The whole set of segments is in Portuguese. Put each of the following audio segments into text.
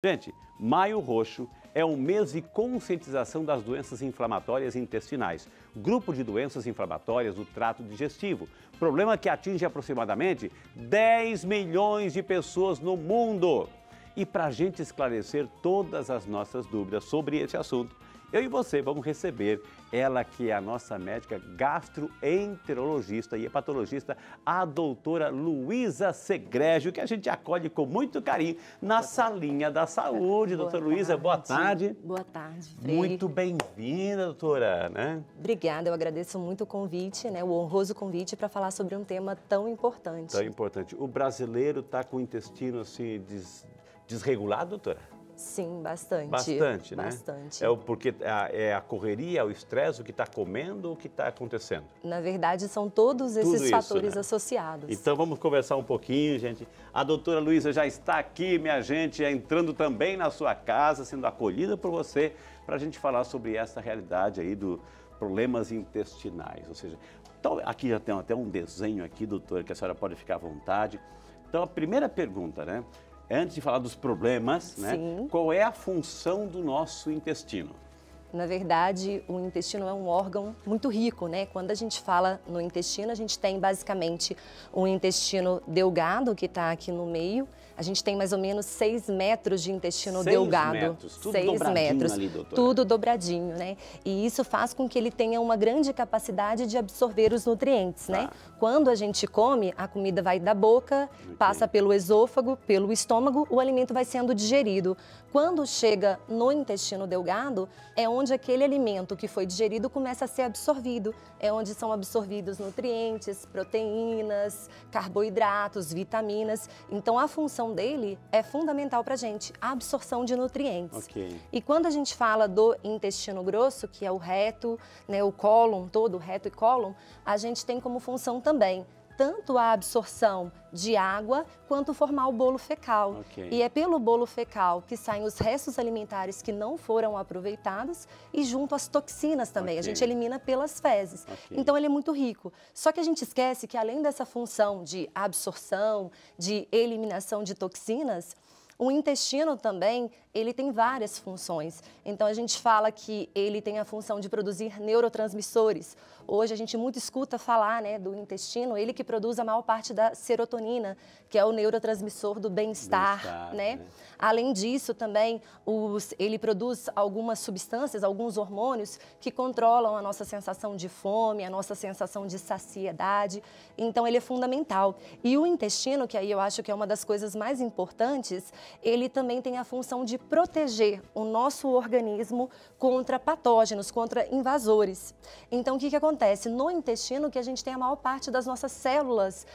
Gente, Maio Roxo é um mês de conscientização das doenças inflamatórias intestinais, grupo de doenças inflamatórias do trato digestivo, problema que atinge aproximadamente 10 milhões de pessoas no mundo. E para a gente esclarecer todas as nossas dúvidas sobre esse assunto, eu e você vamos receber ela que é a nossa médica gastroenterologista e hepatologista, a doutora Luísa Segrégio, que a gente acolhe com muito carinho na salinha da saúde. Doutora Luísa, boa tarde. Boa tarde, Frei. Muito bem-vinda, doutora, né? Obrigada, eu agradeço muito o convite, né, o honroso convite para falar sobre um tema tão importante. Tão importante. O brasileiro está com o intestino assim desregulado, doutora? Sim, bastante. Bastante, né? Bastante. Porque é a correria, é o estresse, o que está comendo, o que está acontecendo? Na verdade, são todos esses fatores, né, associados. Então, vamos conversar um pouquinho, gente. A doutora Luísa já está aqui, minha gente, entrando também na sua casa, sendo acolhida por você, para a gente falar sobre essa realidade aí dos problemas intestinais. Ou seja, então, aqui já tem até um desenho aqui, doutora, que a senhora pode ficar à vontade. Então, a primeira pergunta, né? Antes de falar dos problemas, né? Qual é a função do nosso intestino? Na verdade, o intestino é um órgão muito rico, né? Quando a gente fala no intestino, a gente tem basicamente um intestino delgado, que está aqui no meio. A gente tem mais ou menos 6 metros de intestino delgado. 6 metros, tudo 6 dobradinho metros, ali, doutora. Tudo dobradinho, né? E isso faz com que ele tenha uma grande capacidade de absorver os nutrientes, né? Quando a gente come, a comida vai da boca, passa pelo esôfago, pelo estômago, o alimento vai sendo digerido. Quando chega no intestino delgado, é onde aquele alimento que foi digerido começa a ser absorvido. É onde são absorvidos nutrientes, proteínas, carboidratos, vitaminas. Então, a função dele é fundamental para a gente, a absorção de nutrientes. E quando a gente fala do intestino grosso, que é o reto, né, o cólon todo, reto e cólon, a gente tem como função também tanto a absorção de água, quanto formar o bolo fecal. E é pelo bolo fecal que saem os restos alimentares que não foram aproveitados e junto às toxinas também. A gente elimina pelas fezes. Então, ele é muito rico. Só que a gente esquece que, além dessa função de absorção, de eliminação de toxinas, o intestino também, ele tem várias funções. Então, a gente fala que ele tem a função de produzir neurotransmissores. Hoje, a gente muito escuta falar, né, do intestino, ele que produz a maior parte da serotonina, que é o neurotransmissor do bem-estar, né? Além disso, também, ele produz algumas substâncias, alguns hormônios que controlam a nossa sensação de fome, a nossa sensação de saciedade. Então, ele é fundamental. E o intestino, que aí eu acho que é uma das coisas mais importantes, ele também tem a função de proteger o nosso organismo contra patógenos, contra invasores. Então, o que acontece? No intestino que a gente tem a maior parte das nossas células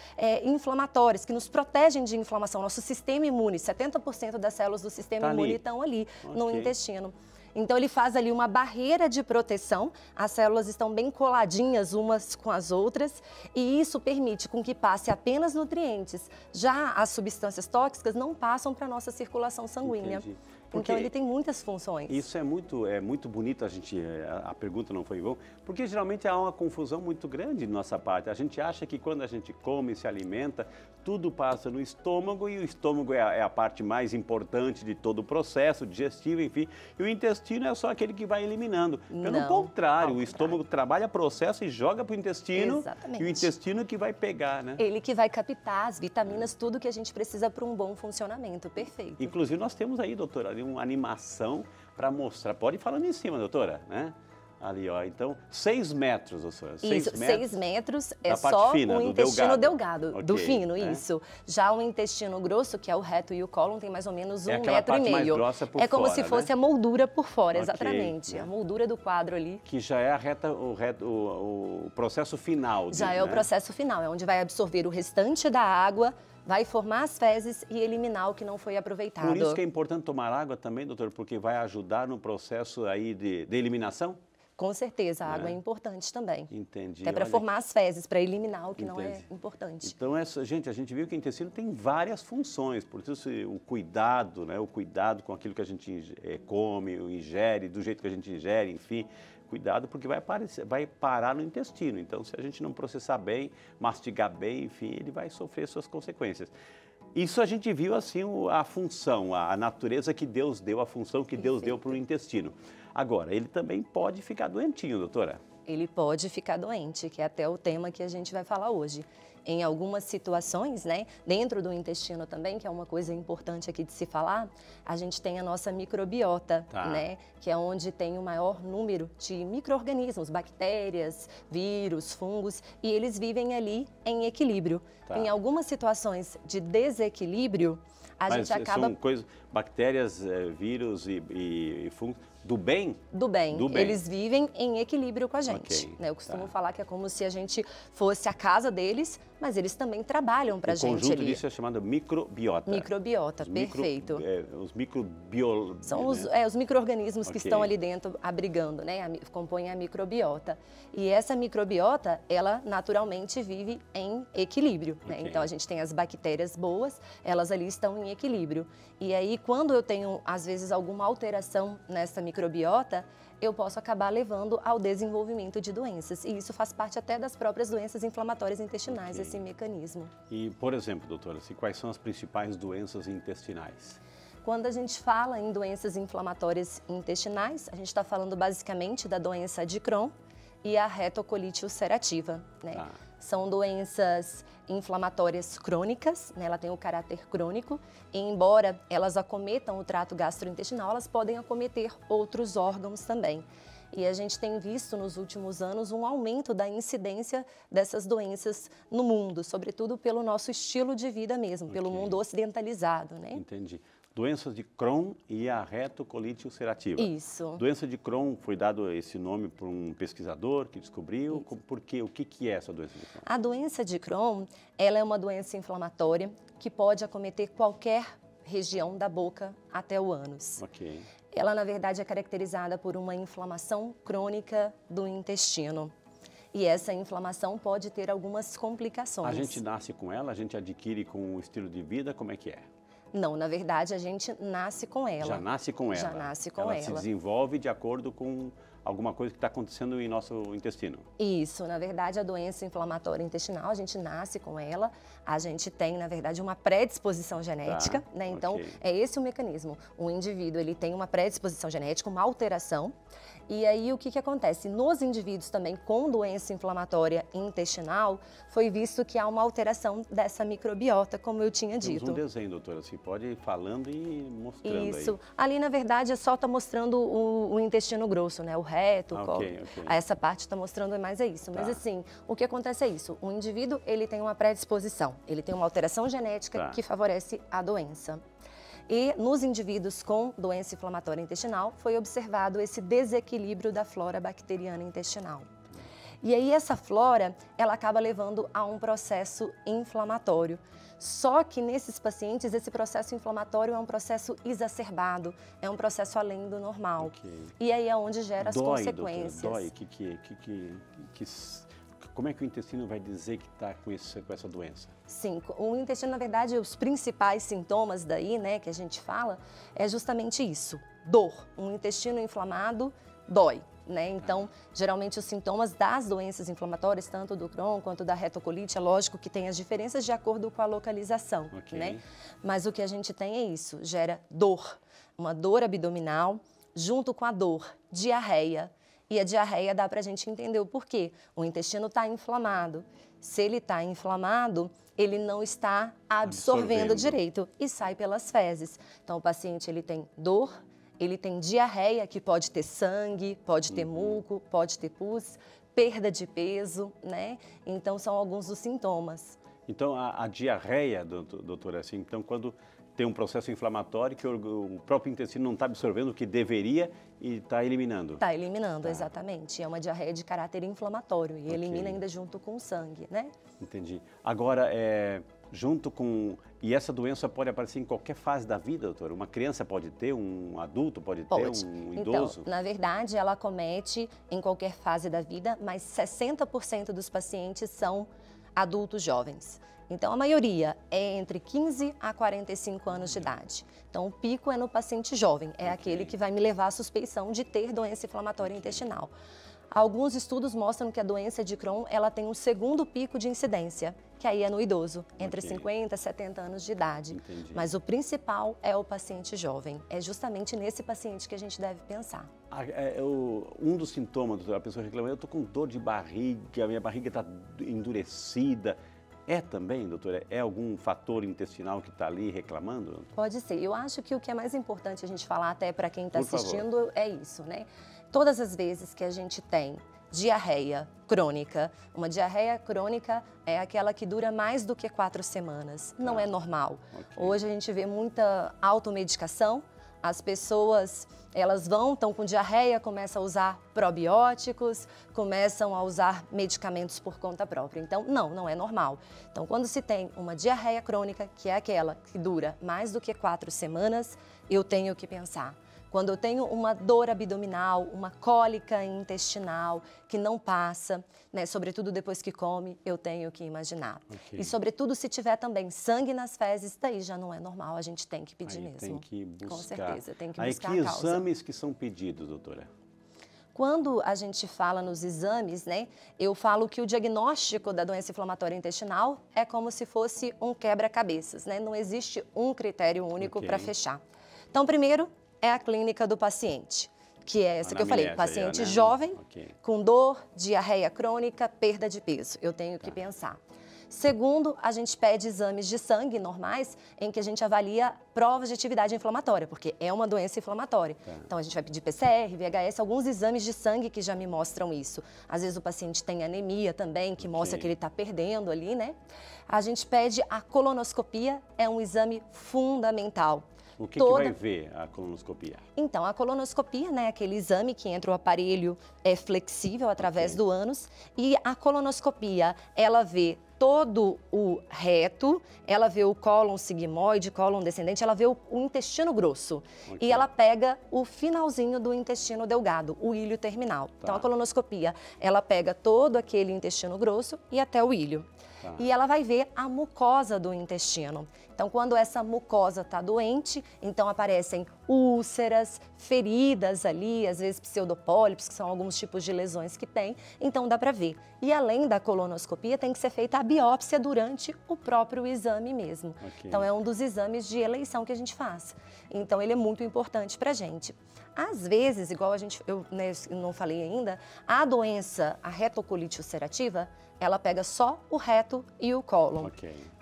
inflamatórias, que nos protegem de inflamação, nosso sistema imune, 70% das células do sistema imune estão ali no intestino. Então, ele faz ali uma barreira de proteção, as células estão bem coladinhas umas com as outras e isso permite com que passe apenas nutrientes. Já as substâncias tóxicas não passam para a nossa circulação sanguínea. Então, ele tem muitas funções. Isso é muito bonito, a pergunta não foi bom, porque geralmente há uma confusão muito grande de nossa parte. A gente acha que quando a gente come, se alimenta, tudo passa no estômago e o estômago é a parte mais importante de todo o processo digestivo, enfim. E o intestino é só aquele que vai eliminando. Pelo contrário, o estômago trabalha processo e joga para o intestino. Exatamente. E o intestino que vai pegar, né? Ele que vai captar as vitaminas, tudo que a gente precisa para um bom funcionamento. Perfeito. Inclusive, nós temos aí, doutora, ali uma animação para mostrar. Pode ir falando em cima, doutora, né? Ali, ó. Então, 6 metros, doutora. Isso, 6 metros é só o intestino delgado, do fino, né? Isso. Já o intestino grosso, que é o reto e o cólon, tem mais ou menos 1,5 metro. Mais grossa por é como fora, se fosse, né, a moldura por fora, exatamente. Né? A moldura do quadro ali. Que já é o processo final. Já é o processo final, é onde vai absorver o restante da água, vai formar as fezes e eliminar o que não foi aproveitado. Por isso que é importante tomar água também, doutor, porque vai ajudar no processo aí de eliminação? Com certeza, a água é importante também. Entendi. Até para formar as fezes, para eliminar o que não é importante. Então, a gente viu que o intestino tem várias funções, por isso o cuidado, né, o cuidado com aquilo que a gente come, ingere, do jeito que a gente ingere, enfim, cuidado porque vai parar no intestino. Então, se a gente não processar bem, mastigar bem, enfim, ele vai sofrer suas consequências. Isso a gente viu assim a função, a natureza que Deus deu, a função que Deus deu para o intestino. Agora, ele também pode ficar doentinho, doutora? Ele pode ficar doente, que é até o tema que a gente vai falar hoje. Em algumas situações, né, dentro do intestino também, que é uma coisa importante aqui de se falar, a gente tem a nossa microbiota, né, que é onde tem o maior número de micro-organismos, bactérias, vírus, fungos, e eles vivem ali em equilíbrio. Em algumas situações de desequilíbrio, a gente acaba... São coisas, bactérias, vírus e fungos do bem? Do bem. Eles vivem em equilíbrio com a gente. Okay. Né? Eu costumo falar que é como se a gente fosse a casa deles, mas eles também trabalham para a gente ali. O conjunto disso é chamado microbiota. Microbiota, perfeito. São os micro-organismos que estão ali dentro abrigando, né? Compõem a microbiota. E essa microbiota, ela naturalmente vive em equilíbrio. Né? Então, a gente tem as bactérias boas, elas ali estão em equilíbrio. E aí, quando eu tenho, às vezes, alguma alteração nessa microbiota, eu posso acabar levando ao desenvolvimento de doenças. E isso faz parte até das próprias doenças inflamatórias intestinais, esse mecanismo. E, por exemplo, doutora, quais são as principais doenças intestinais? Quando a gente fala em doenças inflamatórias intestinais, a gente está falando basicamente da doença de Crohn e a retocolite ulcerativa, né? São doenças inflamatórias crônicas, né? Ela tem o caráter crônico, e embora elas acometam o trato gastrointestinal, elas podem acometer outros órgãos também. E a gente tem visto nos últimos anos um aumento da incidência dessas doenças no mundo, sobretudo pelo nosso estilo de vida mesmo, pelo mundo ocidentalizado, né? Entendi. Doenças de Crohn e a retocolite ulcerativa. Isso. Doença de Crohn, foi dado esse nome por um pesquisador que descobriu. Por quê? O que é essa doença de Crohn? A doença de Crohn, ela é uma doença inflamatória que pode acometer qualquer região da boca até o ânus. Ela, na verdade, é caracterizada por uma inflamação crônica do intestino. E essa inflamação pode ter algumas complicações. A gente nasce com ela? A gente adquire com o estilo de vida? Como é que é? Não, na verdade, a gente nasce com ela. Já nasce com ela? Já nasce com ela. Ela se desenvolve de acordo com alguma coisa que está acontecendo em nosso intestino? Isso, na verdade, a doença inflamatória intestinal, a gente nasce com ela, a gente tem, na verdade, uma predisposição genética, né? Então, é esse o mecanismo. O indivíduo, ele tem uma predisposição genética, uma alteração, e aí o que acontece? Nos indivíduos também com doença inflamatória intestinal, foi visto que há uma alteração dessa microbiota, como eu tinha dito. Temos um desenho, doutora, você pode ir falando e mostrando Isso. aí. Ali, na verdade, é só mostrando o intestino grosso, né? O reto, essa parte está mostrando mais é isso. Mas assim, o que acontece é isso. O indivíduo, ele tem uma predisposição, ele tem uma alteração genética que favorece a doença. E nos indivíduos com doença inflamatória intestinal, foi observado esse desequilíbrio da flora bacteriana intestinal. E aí essa flora, ela acaba levando a um processo inflamatório. Só que nesses pacientes, esse processo inflamatório é um processo exacerbado, é um processo além do normal. E aí é onde gera as consequências. Doutora, como é que o intestino vai dizer que está com essa doença? Sim, o intestino, na verdade, os principais sintomas daí, né, que a gente fala, é justamente isso, dor. Um intestino inflamado dói. Né? Então, geralmente os sintomas das doenças inflamatórias, tanto do Crohn quanto da retocolite, é lógico que tem as diferenças de acordo com a localização, né? Mas o que a gente tem é isso, gera dor, uma dor abdominal, junto com a dor, diarreia. E a diarreia dá pra gente entender o porquê. O intestino está inflamado. Se ele está inflamado, ele não está absorvendo direito e sai pelas fezes. Então, o paciente ele tem dor, ele tem diarreia, que pode ter sangue, pode ter muco, pode ter pus, perda de peso, né? Então, são alguns dos sintomas. Então, a diarreia, doutora, assim, então, quando tem um processo inflamatório que o próprio intestino não está absorvendo o que deveria e está eliminando. Está eliminando, exatamente. É uma diarreia de caráter inflamatório e elimina ainda junto com o sangue, né? Entendi. Agora, junto com... E essa doença pode aparecer em qualquer fase da vida, doutora? Uma criança pode ter, um adulto pode ter, um idoso? Então, na verdade, ela acomete em qualquer fase da vida, mas 60% dos pacientes são adultos jovens. Então, a maioria é entre 15 a 45 anos de idade. Então, o pico é no paciente jovem, é aquele que vai me levar à suspeição de ter doença inflamatória intestinal. Alguns estudos mostram que a doença de Crohn, ela tem um segundo pico de incidência, que aí é no idoso, entre 50 e 70 anos de idade. Entendi. Mas o principal é o paciente jovem. É justamente nesse paciente que a gente deve pensar. Um dos sintomas, doutora, a pessoa reclama, eu estou com dor de barriga, minha barriga está endurecida. É também, doutora, é algum fator intestinal que está ali reclamando? Pode ser. Eu acho que o que é mais importante a gente falar até para quem está assistindo é isso, né? Todas as vezes que a gente tem diarreia crônica, uma diarreia crônica é aquela que dura mais do que 4 semanas. Não é normal. Hoje a gente vê muita automedicação. As pessoas, elas estão com diarreia, começam a usar probióticos, começam a usar medicamentos por conta própria. Então, não é normal. Então, quando se tem uma diarreia crônica, que é aquela que dura mais do que 4 semanas, eu tenho que pensar. Quando eu tenho uma dor abdominal, uma cólica intestinal que não passa, né, sobretudo depois que come, eu tenho que imaginar. E sobretudo se tiver também sangue nas fezes, daí já não é normal, a gente tem que pedir mesmo. Tem que buscar. Com certeza, tem que Aí buscar que a causa. exames que são pedidos, doutora? Quando a gente fala nos exames, né, eu falo que o diagnóstico da doença inflamatória intestinal é como se fosse um quebra-cabeças, né? Não existe um critério único para fechar. Então, primeiro, é a clínica do paciente, que é essa que eu falei, paciente jovem, com dor, diarreia crônica, perda de peso. Eu tenho que pensar. Segundo, a gente pede exames de sangue normais, em que a gente avalia provas de atividade inflamatória, porque é uma doença inflamatória. Então, a gente vai pedir PCR, VHS, alguns exames de sangue que já me mostram isso. Às vezes o paciente tem anemia também, que mostra que ele está perdendo ali, né? A gente pede a colonoscopia, é um exame fundamental. O que vai ver a colonoscopia? Então, a colonoscopia, né, aquele exame que entra o aparelho flexível através do ânus, e a colonoscopia, ela vê todo o reto, ela vê o cólon sigmoide, cólon descendente, ela vê o intestino grosso. E ela pega o finalzinho do intestino delgado, o ilho terminal. Então, a colonoscopia, ela pega todo aquele intestino grosso e até o ilho. E ela vai ver a mucosa do intestino. Então, quando essa mucosa está doente, então aparecem úlceras, feridas ali, às vezes pseudopólipos, que são alguns tipos de lesões que tem, então dá para ver. E além da colonoscopia, tem que ser feita a biópsia durante o próprio exame mesmo. Então, é um dos exames de eleição que a gente faz. Então, ele é muito importante para a gente. Às vezes, igual eu não falei ainda, a doença, a retocolite ulcerativa, ela pega só o reto e o cólon.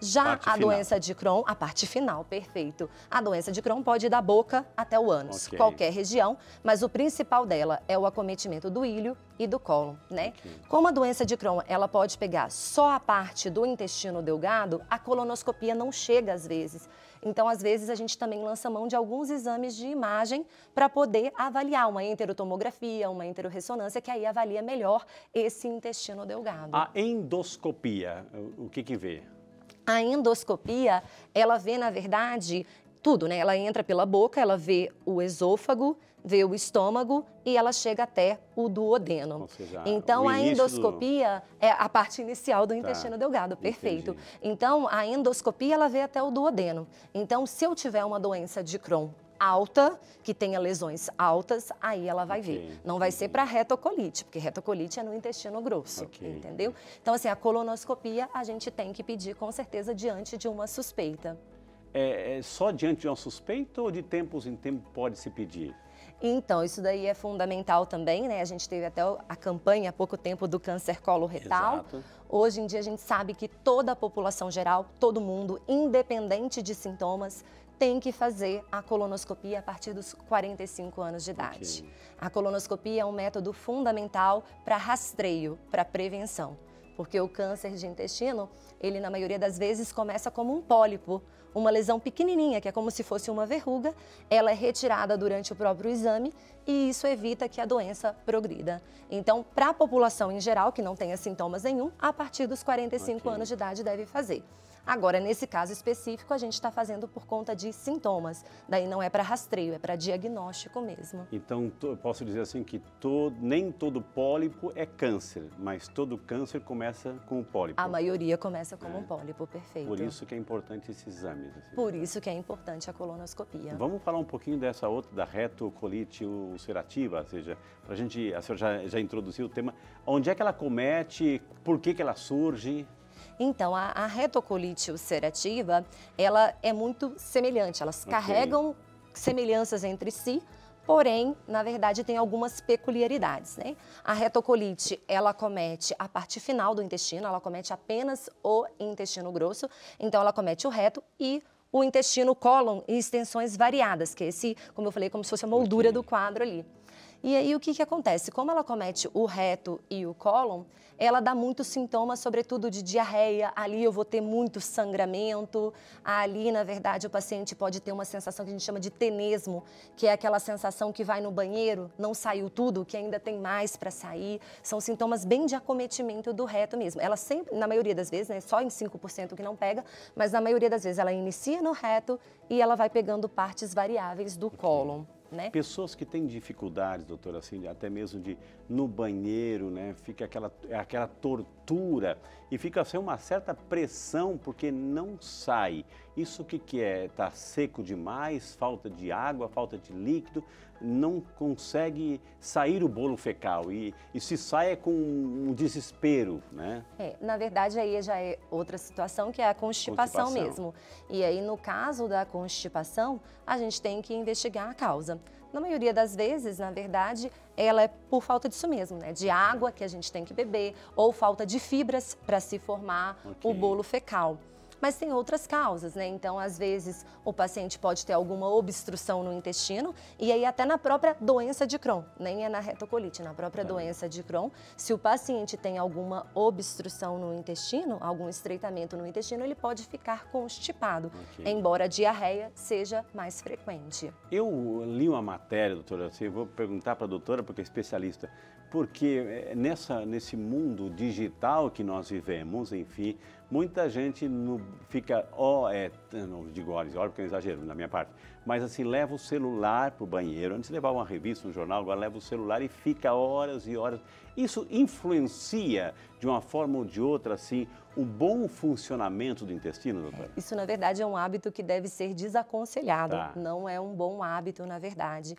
Já a doença de Crohn, a parte final, perfeito. A doença de Crohn pode ir da boca até o ânus, qualquer região, mas o principal dela é o acometimento do ilho e do cólon, né? Como a doença de Crohn, ela pode pegar só a parte do intestino delgado, a colonoscopia não chega às vezes. Então, às vezes, a gente também lança mão de alguns exames de imagem para poder avaliar uma enterotomografia, uma enterorressonância, que aí avalia melhor esse intestino delgado. A endoscopia, o que vê? A endoscopia, ela vê, na verdade, tudo, né? Ela entra pela boca, ela vê o esôfago, vê o estômago e ela chega até o duodeno. Ou seja, então, a endoscopia é a parte inicial do intestino delgado, perfeito. Entendi. Então, a endoscopia, ela vê até o duodeno. Então, se eu tiver uma doença de Crohn alta, que tenha lesões altas, aí ela vai ver. Não vai ser para retocolite, porque retocolite é no intestino grosso, entendeu? Então, assim, a colonoscopia a gente tem que pedir, com certeza, diante de uma suspeita. É só diante de uma suspeita ou de tempos em tempos pode se pedir? Então, isso daí é fundamental também, né? A gente teve até a campanha há pouco tempo do câncer coloretal. Exato. Hoje em dia a gente sabe que toda a população geral, todo mundo, independente de sintomas, tem que fazer a colonoscopia a partir dos 45 anos de idade. A colonoscopia é um método fundamental para rastreio, para prevenção. Porque o câncer de intestino, ele na maioria das vezes começa como um pólipo, uma lesão pequenininha, que é como se fosse uma verruga, ela é retirada durante o próprio exame e isso evita que a doença progrida. Então, para a população em geral, que não tenha sintomas nenhum, a partir dos 45 anos de idade deve fazer. Agora, nesse caso específico, a gente está fazendo por conta de sintomas. Daí não é para rastreio, é para diagnóstico mesmo. Então, eu posso dizer assim que nem todo pólipo é câncer, mas todo câncer começa com o pólipo. A maioria começa como um pólipo, perfeito. Por isso que é importante esses exames. Assim. Por isso que é importante a colonoscopia. Vamos falar um pouquinho dessa outra, da retocolite ulcerativa, ou seja, a senhora já introduziu o tema. Onde é que ela comete, por que ela surge? Então, a retocolite ulcerativa, ela é muito semelhante, elas carregam semelhanças entre si, porém, na verdade, tem algumas peculiaridades, né? A retocolite, ela acomete a parte final do intestino, ela acomete apenas o intestino grosso, então ela acomete o reto e o intestino cólon em extensões variadas, que é esse, como eu falei, como se fosse a moldura do quadro ali. E aí o que acontece? Como ela acomete o reto e o cólon, ela dá muitos sintomas, sobretudo de diarreia, ali eu vou ter muito sangramento, ali na verdade o paciente pode ter uma sensação que a gente chama de tenesmo, que é aquela sensação que vai no banheiro, não saiu tudo, que ainda tem mais para sair, são sintomas bem de acometimento do reto mesmo. Ela sempre, na maioria das vezes, né, só em 5% que não pega, mas na maioria das vezes ela inicia no reto e ela vai pegando partes variáveis do cólon. Né? Pessoas que têm dificuldades, doutora, assim, até mesmo de no banheiro, né? Fica aquela tortura e fica assim uma certa pressão porque não sai. Isso o que é? Está seco demais, falta de água, falta de líquido, não consegue sair o bolo fecal e se sai é com um desespero, né? Na verdade aí já é outra situação que é a constipação mesmo. E aí no caso da constipação, a gente tem que investigar a causa. Na maioria das vezes, na verdade, ela é por falta disso mesmo, né? De água que a gente tem que beber ou falta de fibras para se formar o bolo fecal. Mas tem outras causas, né? Então, às vezes, o paciente pode ter alguma obstrução no intestino e aí até na própria doença de Crohn, nem é na retocolite, na própria doença de Crohn, se o paciente tem alguma obstrução no intestino, algum estreitamento no intestino, ele pode ficar constipado, embora a diarreia seja mais frequente. Eu li uma matéria, doutora, assim, eu vou perguntar para a doutora, porque é especialista, porque nesse mundo digital que nós vivemos, enfim, muita gente fica, não digo horas porque é um exagero na minha parte, mas assim, leva o celular para o banheiro, antes levava uma revista, um jornal, agora leva o celular e fica horas e horas. Isso influencia, de uma forma ou de outra, assim, o bom funcionamento do intestino, doutora? Isso, na verdade, é um hábito que deve ser desaconselhado, não é um bom hábito, na verdade.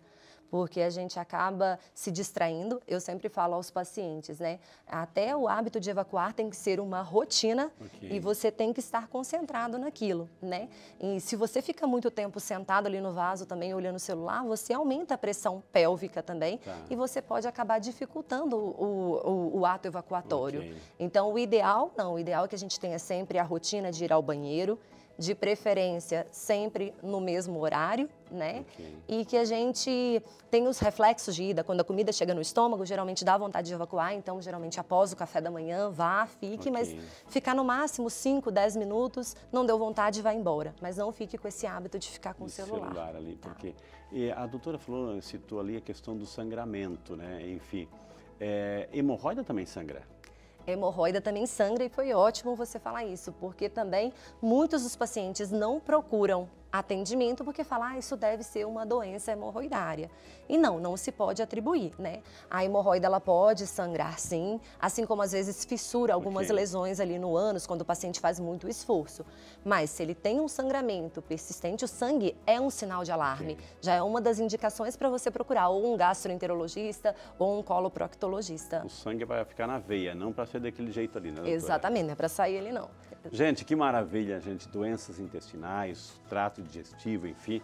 Porque a gente acaba se distraindo, eu sempre falo aos pacientes, né? Até o hábito de evacuar tem que ser uma rotina e você tem que estar concentrado naquilo, né? E se você fica muito tempo sentado ali no vaso também, olhando o celular, você aumenta a pressão pélvica também e você pode acabar dificultando o ato evacuatório. Então, o ideal é que a gente tenha sempre a rotina de ir ao banheiro, de preferência sempre no mesmo horário, né? E que a gente tem os reflexos de ida, quando a comida chega no estômago, geralmente dá vontade de evacuar, então geralmente após o café da manhã, fique, mas ficar no máximo 5, 10 minutos, não deu vontade, vai embora. Mas não fique com esse hábito de ficar com o celular. Ali, porque a doutora citou ali a questão do sangramento, né? Enfim, hemorroida também sangra? Hemorroida também sangra e foi ótimo você falar isso, porque também muitos dos pacientes não procuram atendimento porque falam, isso deve ser uma doença hemorroidária. E não se pode atribuir, né? A hemorroida, ela pode sangrar sim, assim como às vezes fissura algumas lesões ali no ânus, quando o paciente faz muito esforço. Mas se ele tem um sangramento persistente, o sangue é um sinal de alarme. Já é uma das indicações para você procurar ou um gastroenterologista ou um coloproctologista. O sangue vai ficar na veia, não para ser daquele jeito ali, né, doutora? Exatamente, não é para sair ele não. Gente, que maravilha, gente. Doenças intestinais, trato digestivo, enfim.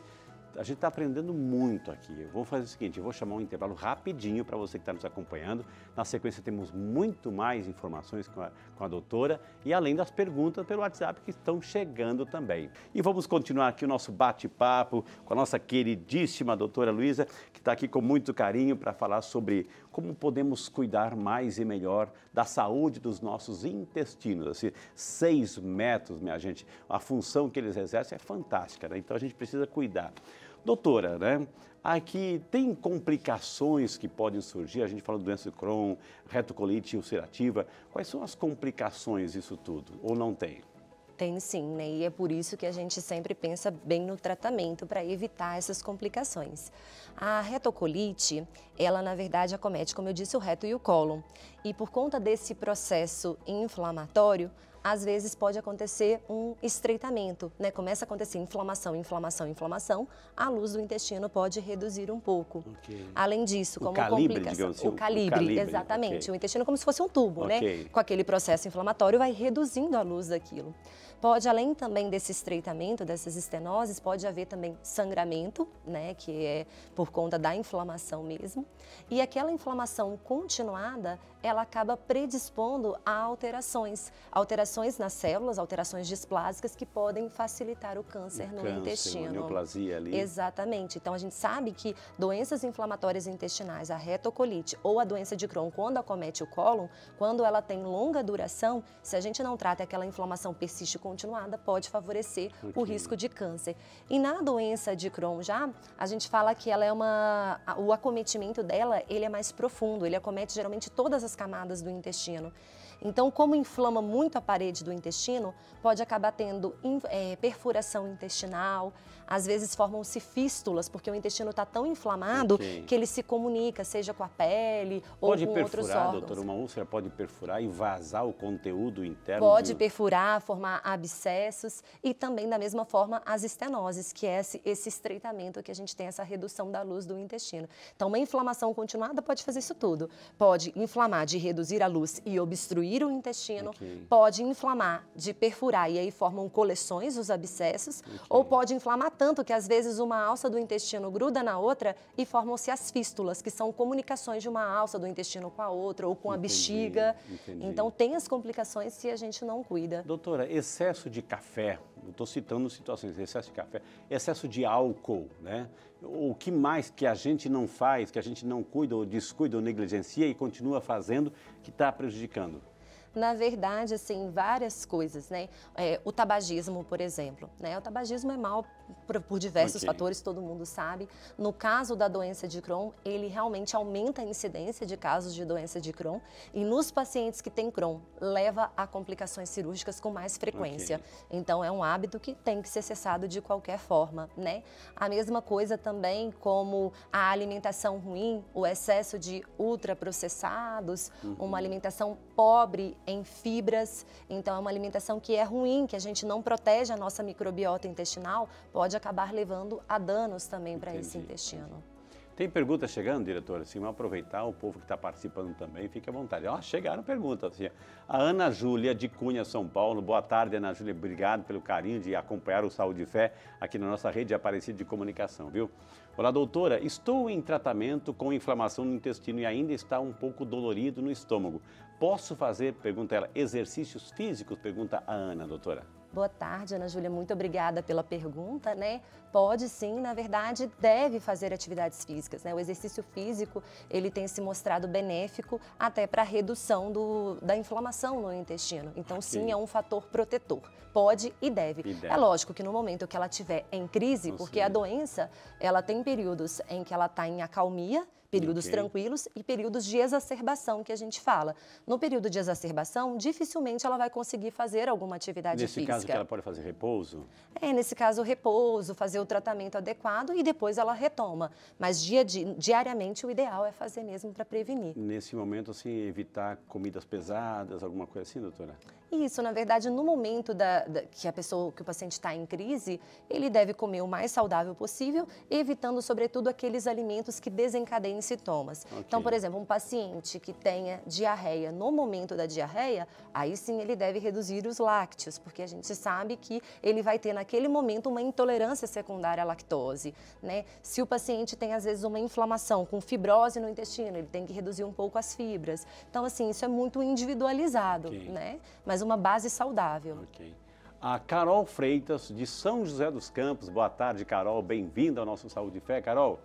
A gente está aprendendo muito aqui. Eu vou fazer o seguinte, eu vou chamar um intervalo rapidinho para você que está nos acompanhando. Na sequência temos muito mais informações com a doutora e além das perguntas pelo WhatsApp que estão chegando também. E vamos continuar aqui o nosso bate-papo com a nossa queridíssima doutora Luísa, que está aqui com muito carinho para falar sobre como podemos cuidar mais e melhor da saúde dos nossos intestinos. Assim, 6 metros, minha gente, a função que eles exercem é fantástica, né? Então a gente precisa cuidar. Doutora, né? Aqui tem complicações que podem surgir, a gente fala de doença de Crohn, retocolite ulcerativa. Quais são as complicações disso tudo? Ou não tem? Tem sim, né? E é por isso que a gente sempre pensa bem no tratamento para evitar essas complicações. A retocolite, ela na verdade acomete, como eu disse, o reto e o cólon. E por conta desse processo inflamatório, às vezes pode acontecer um estreitamento, né? Começa a acontecer inflamação, inflamação, inflamação, a luz do intestino pode reduzir um pouco. Além disso, como complicação, assim, o calibre, exatamente. O intestino é como se fosse um tubo, né? Com aquele processo inflamatório vai reduzindo a luz daquilo. Pode, além também desse estreitamento, dessas estenoses, pode haver também sangramento, né, que é por conta da inflamação mesmo. E aquela inflamação continuada, ela acaba predispondo a alterações nas células, alterações displásicas que podem facilitar o câncer no intestino. Uma neoplasia ali. Exatamente. Então, a gente sabe que doenças inflamatórias intestinais, a retocolite ou a doença de Crohn, quando acomete o cólon, quando ela tem longa duração, se a gente não trata aquela inflamação persiste continuada, pode favorecer o risco de câncer. E na doença de Crohn já, a gente fala que ela é o acometimento dela, ele é mais profundo, ele acomete geralmente todas as camadas do intestino. Então, como inflama muito a parede do intestino, pode acabar tendo perfuração intestinal, às vezes formam-se fístulas, porque o intestino está tão inflamado que ele se comunica, seja com a pele ou com outros órgãos. Doutora, uma úlcera pode perfurar e vazar o conteúdo interno? Pode perfurar, formar abscessos e também, da mesma forma, as estenoses, que é esse estreitamento que a gente tem, essa redução da luz do intestino. Então, uma inflamação continuada pode fazer isso tudo. Pode inflamar de reduzir a luz e obstruir o intestino, pode inflamar de perfurar e aí formam coleções, os abscessos, ou pode inflamar tanto que às vezes uma alça do intestino gruda na outra e formam-se as fístulas, que são comunicações de uma alça do intestino com a outra ou com a bexiga. Então tem as complicações se a gente não cuida. Doutora, excesso de café, eu estou citando situações, excesso de café, excesso de álcool, né? O que mais que a gente não faz, que a gente não cuida ou descuida ou negligencia e continua fazendo que está prejudicando? Na verdade, assim, várias coisas, né? O tabagismo, por exemplo, né? O tabagismo é mau por diversos fatores, todo mundo sabe. No caso da doença de Crohn, ele realmente aumenta a incidência de casos de doença de Crohn e nos pacientes que têm Crohn, leva a complicações cirúrgicas com mais frequência. Então, é um hábito que tem que ser cessado de qualquer forma, né? A mesma coisa também como a alimentação ruim, o excesso de ultraprocessados, uma alimentação pobre em fibras, então é uma alimentação que é ruim, que a gente não protege a nossa microbiota intestinal, pode acabar levando a danos também para esse intestino. Tem perguntas chegando, diretora? Assim, vamos aproveitar o povo que está participando também, fique à vontade. Chegaram perguntas. Assim, a Ana Júlia, de Cunha, São Paulo. Boa tarde, Ana Júlia. Obrigado pelo carinho de acompanhar o Saúde e Fé aqui na nossa rede Aparecida de Comunicação, viu? Olá, doutora. Estou em tratamento com inflamação no intestino e ainda está um pouco dolorido no estômago. Posso fazer, pergunta ela, exercícios físicos? Pergunta a Ana, doutora. Boa tarde, Ana Júlia, muito obrigada pela pergunta, né? Pode sim, na verdade, deve fazer atividades físicas, né? O exercício físico, ele tem se mostrado benéfico até para a redução da inflamação no intestino. Então, sim, é um fator protetor. Pode e deve. É lógico que no momento que ela estiver em crise, porque a doença, ela tem períodos em que ela está em acalmia, períodos tranquilos e períodos de exacerbação que a gente fala. No período de exacerbação, dificilmente ela vai conseguir fazer alguma atividade física. Nesse caso que ela pode fazer repouso? Nesse caso repouso, fazer o tratamento adequado e depois ela retoma. Mas diariamente o ideal é fazer mesmo para prevenir. Nesse momento, assim, evitar comidas pesadas, alguma coisa assim, doutora? Isso, na verdade, no momento que o paciente está em crise, ele deve comer o mais saudável possível, evitando, sobretudo, aqueles alimentos que desencadeiem sintomas. Então, por exemplo, um paciente que tenha diarreia, no momento da diarreia, aí sim ele deve reduzir os lácteos, porque a gente sabe que ele vai ter naquele momento uma intolerância secundária à lactose, né? Se o paciente tem, às vezes, uma inflamação com fibrose no intestino, ele tem que reduzir um pouco as fibras. Então, assim, isso é muito individualizado, né? Mas uma base saudável. A Carol Freitas, de São José dos Campos. Boa tarde, Carol. Bem-vinda ao nosso Saúde e Fé. Carol,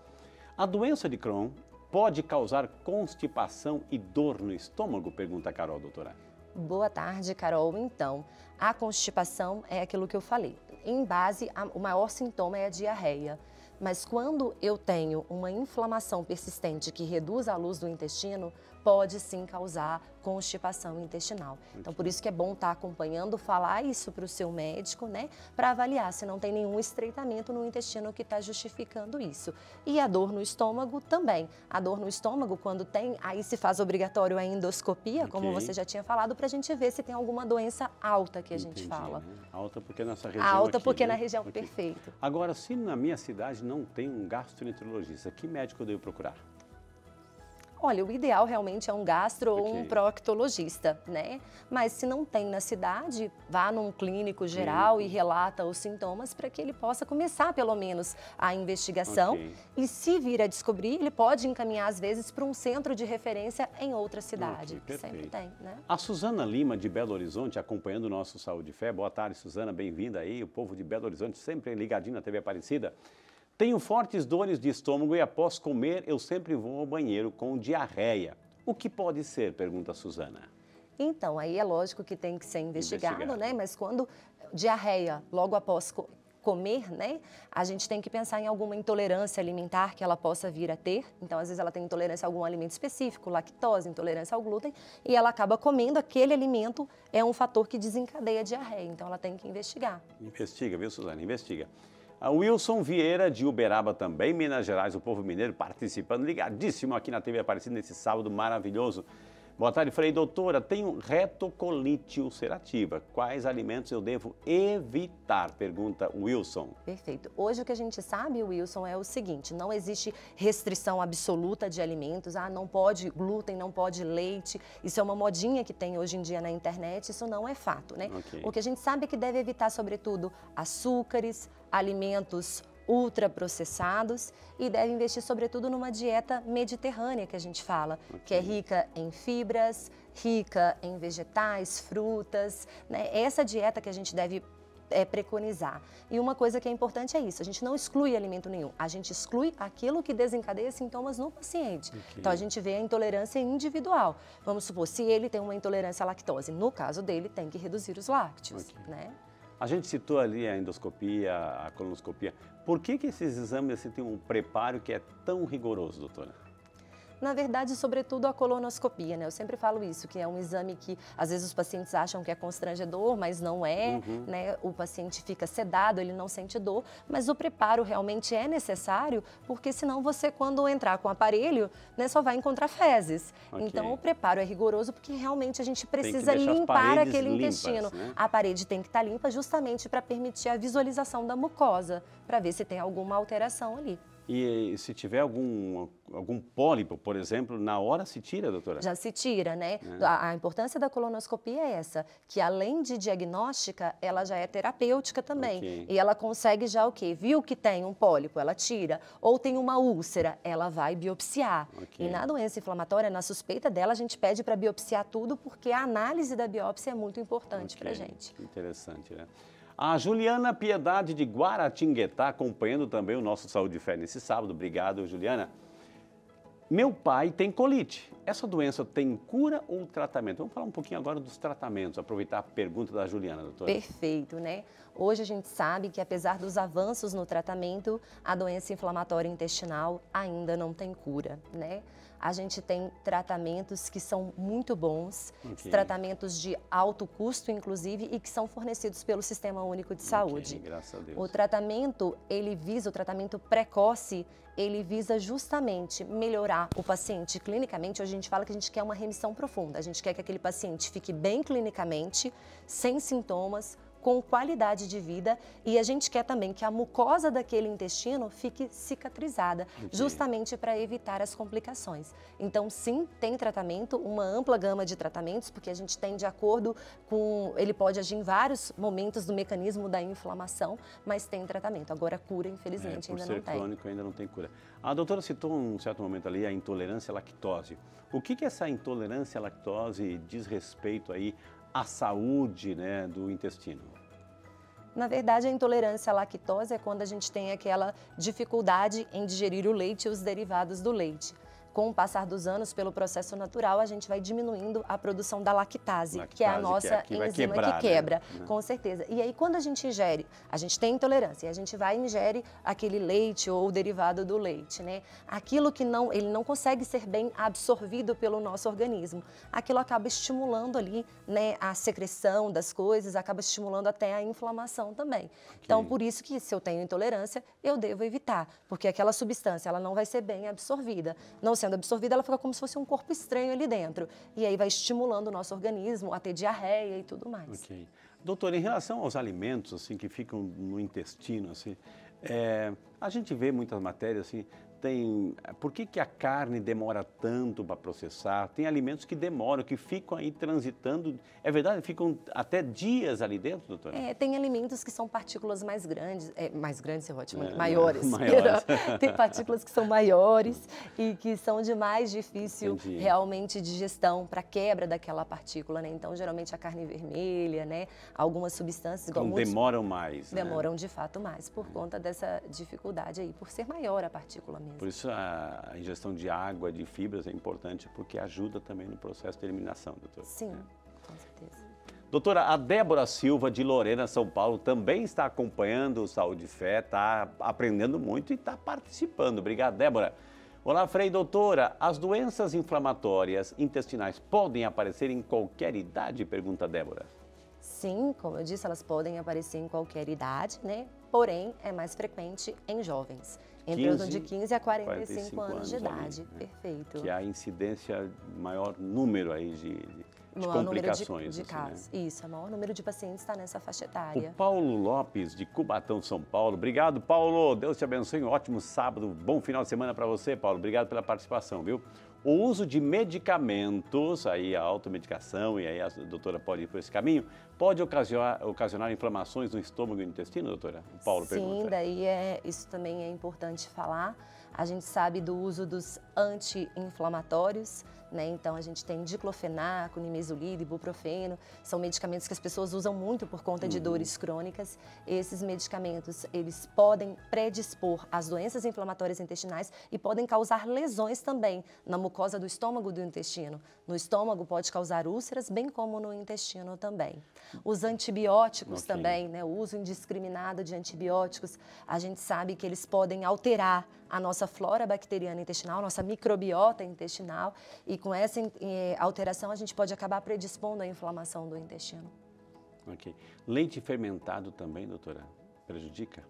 a doença de Crohn pode causar constipação e dor no estômago? Pergunta a Carol, doutora. Boa tarde, Carol. Então, a constipação é aquilo que eu falei. Em base, o maior sintoma é a diarreia. Mas quando eu tenho uma inflamação persistente que reduz a luz do intestino, pode sim causar constipação intestinal. Então, por isso que é bom estar acompanhando, falar isso para o seu médico, né, para avaliar se não tem nenhum estreitamento no intestino que está justificando isso. E a dor no estômago também. A dor no estômago, quando tem, aí se faz obrigatório a endoscopia, como você já tinha falado, para a gente ver se tem alguma doença alta que a gente fala. Né? Alta porque nessa região alta aqui, porque né? na região, perfeito. Agora, se na minha cidade não tem um gastroenterologista, que médico eu devo procurar? Olha, o ideal realmente é um gastro ou um proctologista, né? Mas se não tem na cidade, vá num clínico geral e relata os sintomas para que ele possa começar, pelo menos, a investigação. E se vir a descobrir, ele pode encaminhar, às vezes, para um centro de referência em outra cidade. Sempre tem, né? A Suzana Lima, de Belo Horizonte, acompanhando o nosso Saúde e Fé. Boa tarde, Suzana, bem-vinda aí. O povo de Belo Horizonte sempre ligadinho na TV Aparecida. Tenho fortes dores de estômago e após comer eu sempre vou ao banheiro com diarreia. O que pode ser? Pergunta a Suzana. Então, aí é lógico que tem que ser investigado, né? Mas quando diarreia logo após comer, né? A gente tem que pensar em alguma intolerância alimentar que ela possa vir a ter. Então, às vezes ela tem intolerância a algum alimento específico, lactose, intolerância ao glúten, e ela acaba comendo aquele alimento, é um fator que desencadeia a diarreia. Então, ela tem que investigar. Investiga, viu, Suzana? Investiga. A Wilson Vieira, de Uberaba também, Minas Gerais, o povo mineiro participando, ligadíssimo aqui na TV Aparecida nesse sábado maravilhoso. Boa tarde, Frei. Doutora, tenho retocolite ulcerativa. Quais alimentos eu devo evitar? Pergunta Wilson. Perfeito. Hoje o que a gente sabe, Wilson, é o seguinte, não existe restrição absoluta de alimentos. Ah, não pode glúten, não pode leite. Isso é uma modinha que tem hoje em dia na internet, isso não é fato, né? O que a gente sabe é que deve evitar, sobretudo, açúcares, alimentos ultraprocessados e deve investir sobretudo numa dieta mediterrânea que a gente fala, que é rica em fibras, rica em vegetais, frutas, né? Essa dieta que a gente deve preconizar. E uma coisa que é importante é isso, a gente não exclui alimento nenhum, a gente exclui aquilo que desencadeia sintomas no paciente. Então a gente vê a intolerância individual. Vamos supor, se ele tem uma intolerância à lactose, no caso dele tem que reduzir os lácteos, né? A gente citou ali a endoscopia, a colonoscopia. Por que esses exames assim, têm um preparo que é tão rigoroso, doutora? Na verdade, sobretudo a colonoscopia, né? Eu sempre falo isso, que é um exame que às vezes os pacientes acham que é constrangedor, mas não é, né? O paciente fica sedado, ele não sente dor, mas o preparo realmente é necessário, porque senão você, quando entrar com o aparelho, né, só vai encontrar fezes. Então, o preparo é rigoroso porque realmente a gente precisa limpar aquele intestino. Né? A parede tem que estar limpa justamente para permitir a visualização da mucosa, para ver se tem alguma alteração ali. E se tiver algum pólipo, por exemplo, na hora se tira, doutora? Já se tira, né? A importância da colonoscopia é essa, que além de diagnóstica, ela já é terapêutica também. E ela consegue já o quê? Viu que tem um pólipo, ela tira. Ou tem uma úlcera, ela vai biopsiar. E na doença inflamatória, na suspeita dela, a gente pede para biopsiar tudo, porque a análise da biópsia é muito importante para a gente. Interessante, né? A Juliana Piedade de Guaratinguetá, acompanhando também o nosso Saúde e Fé nesse sábado. Obrigado, Juliana. Meu pai tem colite. Essa doença tem cura ou tratamento? Vamos falar um pouquinho agora dos tratamentos, aproveitar a pergunta da Juliana, doutora. Perfeito, né? Hoje a gente sabe que apesar dos avanços no tratamento, a doença inflamatória intestinal ainda não tem cura, né? A gente tem tratamentos que são muito bons, tratamentos de alto custo, inclusive, e que são fornecidos pelo Sistema Único de Saúde. Graças a Deus. O tratamento, o tratamento precoce, ele visa justamente melhorar o paciente clinicamente. Hoje a gente fala que a gente quer uma remissão profunda. A gente quer que aquele paciente fique bem clinicamente, sem sintomas, com qualidade de vida, e a gente quer também que a mucosa daquele intestino fique cicatrizada, justamente para evitar as complicações. Então, sim, tem tratamento, uma ampla gama de tratamentos, porque a gente tem de acordo com... Ele pode agir em vários momentos do mecanismo da inflamação, mas tem tratamento. Agora, cura, infelizmente, ainda não tem. Por ser crônico, ainda não tem cura. A doutora citou em um certo momento ali a intolerância à lactose. O que essa intolerância à lactose diz respeito aí à saúde, né, do intestino? Na verdade, a intolerância à lactose é quando a gente tem aquela dificuldade em digerir o leite e os derivados do leite. com o passar dos anos, pelo processo natural, a gente vai diminuindo a produção da lactase, que é a nossa enzima que quebra, né? Com certeza. E aí, quando a gente ingere, a gente tem intolerância, e a gente vai e ingere aquele leite ou o derivado do leite, né? Aquilo que ele não consegue ser bem absorvido pelo nosso organismo. Aquilo acaba estimulando ali, né, a secreção das coisas, acaba estimulando até a inflamação também. Okay. Então, por isso que se eu tenho intolerância, eu devo evitar, porque aquela substância ela não vai ser bem absorvida. Não sendo absorvida, ela fica como se fosse um corpo estranho ali dentro. E aí vai estimulando o nosso organismo a ter diarreia e tudo mais. Ok. Doutora, em relação aos alimentos assim, que ficam no intestino, assim, a gente vê muitas matérias assim, por que a carne demora tanto para processar? Tem alimentos que demoram, que ficam aí transitando. É verdade? Ficam até dias ali dentro, doutora? Tem alimentos que são partículas mais grandes. Mais grandes é ótimo, maiores. Maiores. Tem partículas que são maiores e que são de mais difícil realmente digestão para quebra daquela partícula, né? Então, geralmente a carne vermelha, né? Algumas substâncias... Então, demoram mais, né? Demoram de fato mais, por conta dessa dificuldade aí, por ser maior a partícula mesmo. Por isso a ingestão de água, de fibras é importante, porque ajuda também no processo de eliminação, doutora. Sim, com certeza. Doutora, a Débora Silva, de Lorena, São Paulo, também está acompanhando o Saúde e Fé, está aprendendo muito e está participando. Obrigado, Débora. Olá, Frei. Doutora, as doenças inflamatórias intestinais podem aparecer em qualquer idade? Pergunta Débora. Sim, como eu disse, elas podem aparecer em qualquer idade, né? Porém, é mais frequente em jovens. Entre de 15 a 45 anos de idade. Ali, né? Perfeito. Que é a incidência, maior número aí de complicações. De casos. Né? Isso, o maior número de pacientes está nessa faixa etária. O Paulo Lopes, de Cubatão, São Paulo. Obrigado, Paulo. Deus te abençoe. Um ótimo sábado. Bom final de semana para você, Paulo. Obrigado pela participação, viu? O uso de medicamentos, aí a automedicação, e aí a doutora pode ir por esse caminho, pode ocasionar inflamações no estômago e no intestino, doutora? O Paulo pergunta. Sim, daí isso também é importante falar. A gente sabe do uso dos anti-inflamatórios, né? Então a gente tem diclofenaco, nimesulida, ibuprofeno, são medicamentos que as pessoas usam muito por conta de dores crônicas. Esses medicamentos, eles podem predispor às doenças inflamatórias intestinais e podem causar lesões também na mucosa do estômago e do intestino. No estômago pode causar úlceras, bem como no intestino também. Os antibióticos também, né? O uso indiscriminado de antibióticos, a gente sabe que eles podem alterar a nossa flora bacteriana intestinal, nossa microbiota intestinal, e com essa alteração a gente pode acabar predispondo à inflamação do intestino. Ok. Leite fermentado também, doutora, prejudica?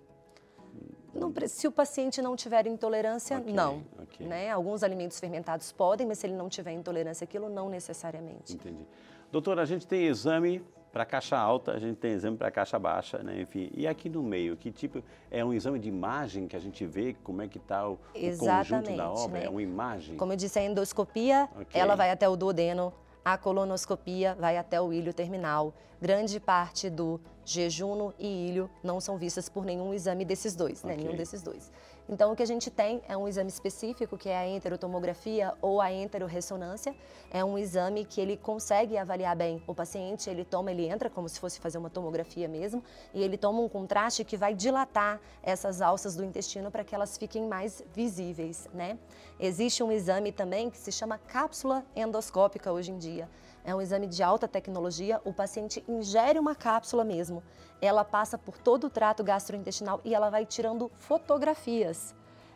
Não, se o paciente não tiver intolerância, não. Né? Alguns alimentos fermentados podem, mas se ele não tiver intolerância àquilo, não necessariamente. Entendi. Doutora, a gente tem exame para caixa alta, a gente tem exame para caixa baixa, né? Enfim, e aqui no meio, que tipo, é um exame de imagem que a gente vê como é que está o conjunto da obra? Né? É uma imagem? Como eu disse, a endoscopia, ela vai até o duodeno, a colonoscopia vai até o ilho terminal. Grande parte do jejuno e ilho não são vistas por nenhum exame desses dois, né? Nenhum desses dois. Então, o que a gente tem é um exame específico, que é a enterotomografia ou a enterorressonância. É um exame que ele consegue avaliar bem o paciente, ele entra como se fosse fazer uma tomografia mesmo, e ele toma um contraste que vai dilatar essas alças do intestino para que elas fiquem mais visíveis, né? Existe um exame também que se chama cápsula endoscópica hoje em dia. É um exame de alta tecnologia, o paciente ingere uma cápsula mesmo, ela passa por todo o trato gastrointestinal e ela vai tirando fotografias.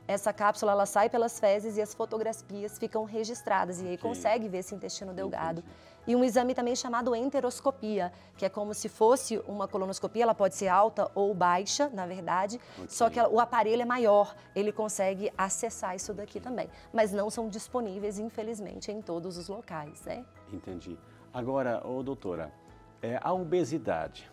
Essa cápsula ela sai pelas fezes e as fotografias ficam registradas e aí consegue ver esse intestino delgado. E um exame também chamado enteroscopia, que é como se fosse uma colonoscopia, ela pode ser alta ou baixa, na verdade, só que o aparelho é maior, ele consegue acessar isso daqui também. Mas não são disponíveis, infelizmente, em todos os locais, né? Entendi. Agora, doutora, a obesidade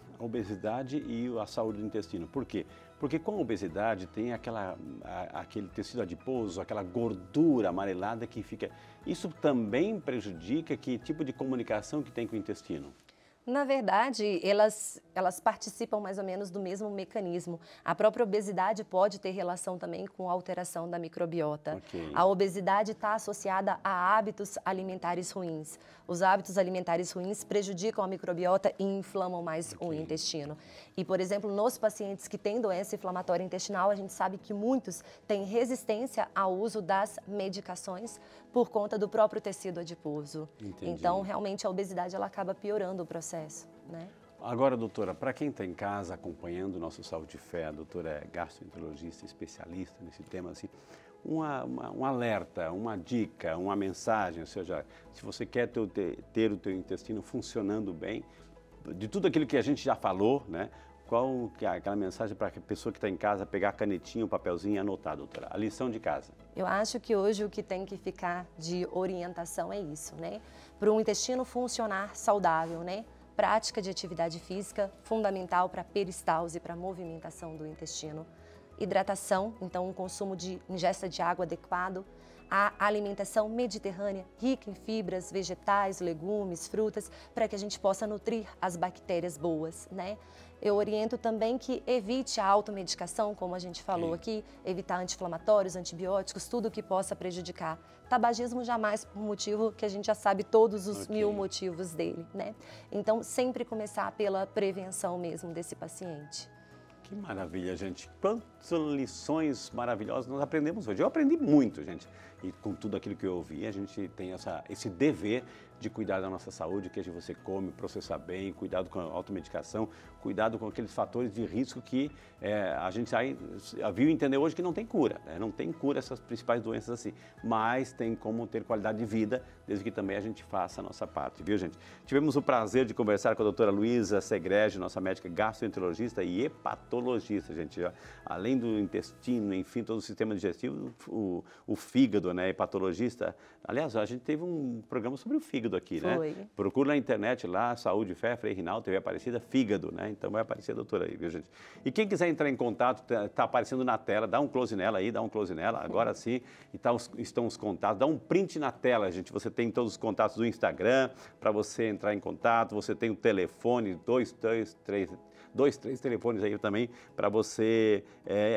e a saúde do intestino, por quê? Porque com a obesidade tem aquele tecido adiposo, aquela gordura amarelada que fica... Isso também prejudica que tipo de comunicação que tem com o intestino? Na verdade, elas participam mais ou menos do mesmo mecanismo. A própria obesidade pode ter relação também com a alteração da microbiota. Okay. A obesidade está associada a hábitos alimentares ruins. Os hábitos alimentares ruins prejudicam a microbiota e inflamam mais o intestino. E, por exemplo, nos pacientes que têm doença inflamatória intestinal, a gente sabe que muitos têm resistência ao uso das medicações por conta do próprio tecido adiposo. Entendi. Então, realmente, a obesidade ela acaba piorando o processo, né? Agora, doutora, para quem está em casa acompanhando o nosso Saúde e Fé, a doutora é gastroenterologista, especialista nesse tema, assim, um alerta, uma dica, uma mensagem, ou seja, se você quer ter o teu intestino funcionando bem, de tudo aquilo que a gente já falou, né? Qual que é aquela mensagem para a pessoa que está em casa pegar a canetinha, o papelzinho e anotar, doutora? A lição de casa. Eu acho que hoje o que tem que ficar de orientação é isso, né? Para um intestino funcionar saudável, né? Prática de atividade física, fundamental para a peristalse, para a movimentação do intestino. Hidratação, então um consumo de ingesta de água adequado. A alimentação mediterrânea, rica em fibras, vegetais, legumes, frutas, para que a gente possa nutrir as bactérias boas, né? Eu oriento também que evite a automedicação, como a gente falou aqui, evitar anti-inflamatórios, antibióticos, tudo que possa prejudicar. Tabagismo jamais por motivo que a gente já sabe todos os 1000 motivos dele, né? Então, sempre começar pela prevenção mesmo desse paciente. Que maravilha, gente. Quantas lições maravilhosas nós aprendemos hoje. Eu aprendi muito, gente. E com tudo aquilo que eu ouvi, a gente tem esse dever de cuidar da nossa saúde, que você come, processar bem, cuidado com a automedicação, cuidado com aqueles fatores de risco que a gente viu e entendeu hoje que não tem cura, né? Não tem cura essas principais doenças assim, mas tem como ter qualidade de vida, desde que também a gente faça a nossa parte, viu, gente? Tivemos o prazer de conversar com a doutora Luísa Segregi, nossa médica gastroenterologista e hepatologista, gente. Além do intestino, enfim, todo o sistema digestivo, o fígado, né, hepatologista. Aliás, a gente teve um programa sobre o fígado aqui, né? Foi. Procura na internet lá, Saúde, Fé, Frei Rinaldo, TV Aparecida, fígado, né? Então vai aparecer a doutora aí, viu, gente? E quem quiser entrar em contato, tá aparecendo na tela, dá um close nela aí, agora sim, e estão os contatos, dá um print na tela, gente, você tem todos os contatos do Instagram, para você entrar em contato, você tem o telefone, dois, três telefones aí também, para você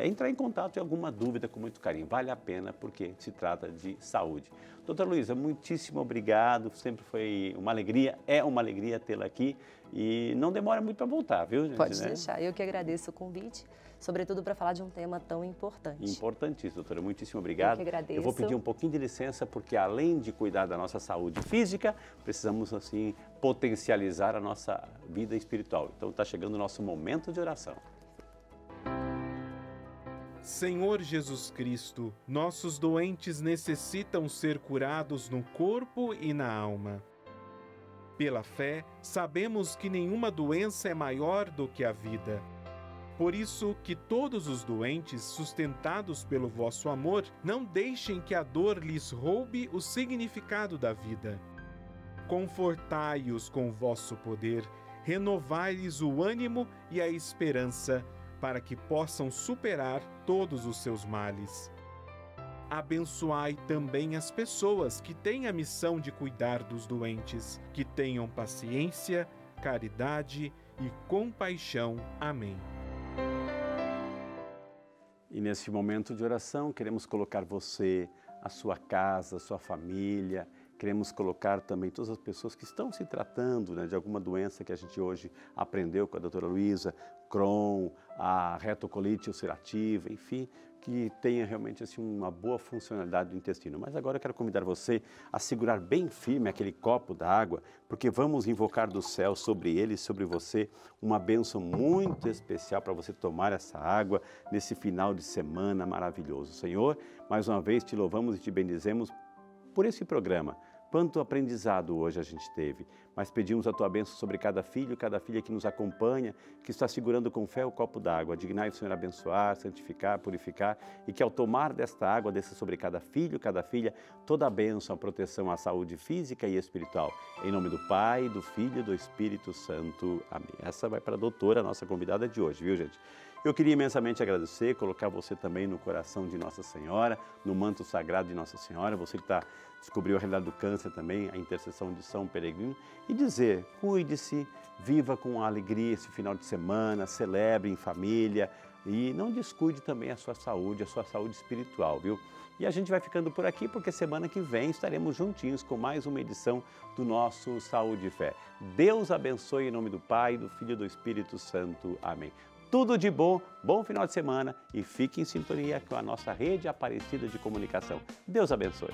entrar em contato e alguma dúvida com muito carinho. Vale a pena, porque se trata de saúde. Doutora Luísa, muitíssimo obrigado, sempre foi uma alegria, é uma alegria tê-la aqui e não demora muito para voltar, viu, gente? Pode deixar, eu que agradeço o convite, sobretudo para falar de um tema tão importante. Importantíssimo, doutora, muitíssimo obrigado. Eu que agradeço. Eu vou pedir um pouquinho de licença, porque além de cuidar da nossa saúde física, precisamos, assim, potencializar a nossa vida espiritual. Então está chegando o nosso momento de oração. Senhor Jesus Cristo, nossos doentes necessitam ser curados no corpo e na alma. Pela fé, sabemos que nenhuma doença é maior do que a vida. Por isso, que todos os doentes, sustentados pelo vosso amor, não deixem que a dor lhes roube o significado da vida. Confortai-os com vosso poder, renovai-lhes o ânimo e a esperança, para que possam superar todos os seus males. Abençoai também as pessoas que têm a missão de cuidar dos doentes, que tenham paciência, caridade e compaixão. Amém. E nesse momento de oração, queremos colocar você, a sua casa, a sua família, queremos colocar também todas as pessoas que estão se tratando, né, de alguma doença que a gente hoje aprendeu com a doutora Luísa, Crohn, a retocolite ulcerativa, enfim, que tenha realmente assim, uma boa funcionalidade do intestino. Mas agora eu quero convidar você a segurar bem firme aquele copo d'água, porque vamos invocar do céu sobre ele e sobre você uma bênção muito especial para você tomar essa água nesse final de semana maravilhoso. Senhor, mais uma vez te louvamos e te bendizemos por esse programa. Quanto aprendizado hoje a gente teve, mas pedimos a tua bênção sobre cada filho, cada filha que nos acompanha, que está segurando com fé o copo d'água. Dignai o Senhor abençoar, santificar, purificar e que ao tomar desta água, desça sobre cada filho, cada filha, toda a bênção, a proteção, a saúde física e espiritual. Em nome do Pai, do Filho e do Espírito Santo. Amém. Essa vai para a doutora, nossa convidada de hoje, viu, gente? Eu queria imensamente agradecer, colocar você também no coração de Nossa Senhora, no manto sagrado de Nossa Senhora, você que descobriu a realidade do câncer também, a intercessão de São Peregrino, e dizer, cuide-se, viva com alegria esse final de semana, celebre em família e não descuide também a sua saúde espiritual, viu? E a gente vai ficando por aqui porque semana que vem estaremos juntinhos com mais uma edição do nosso Saúde e Fé. Deus abençoe em nome do Pai, do Filho e do Espírito Santo. Amém. Tudo de bom, bom final de semana e fique em sintonia com a nossa rede Aparecida de Comunicação. Deus abençoe.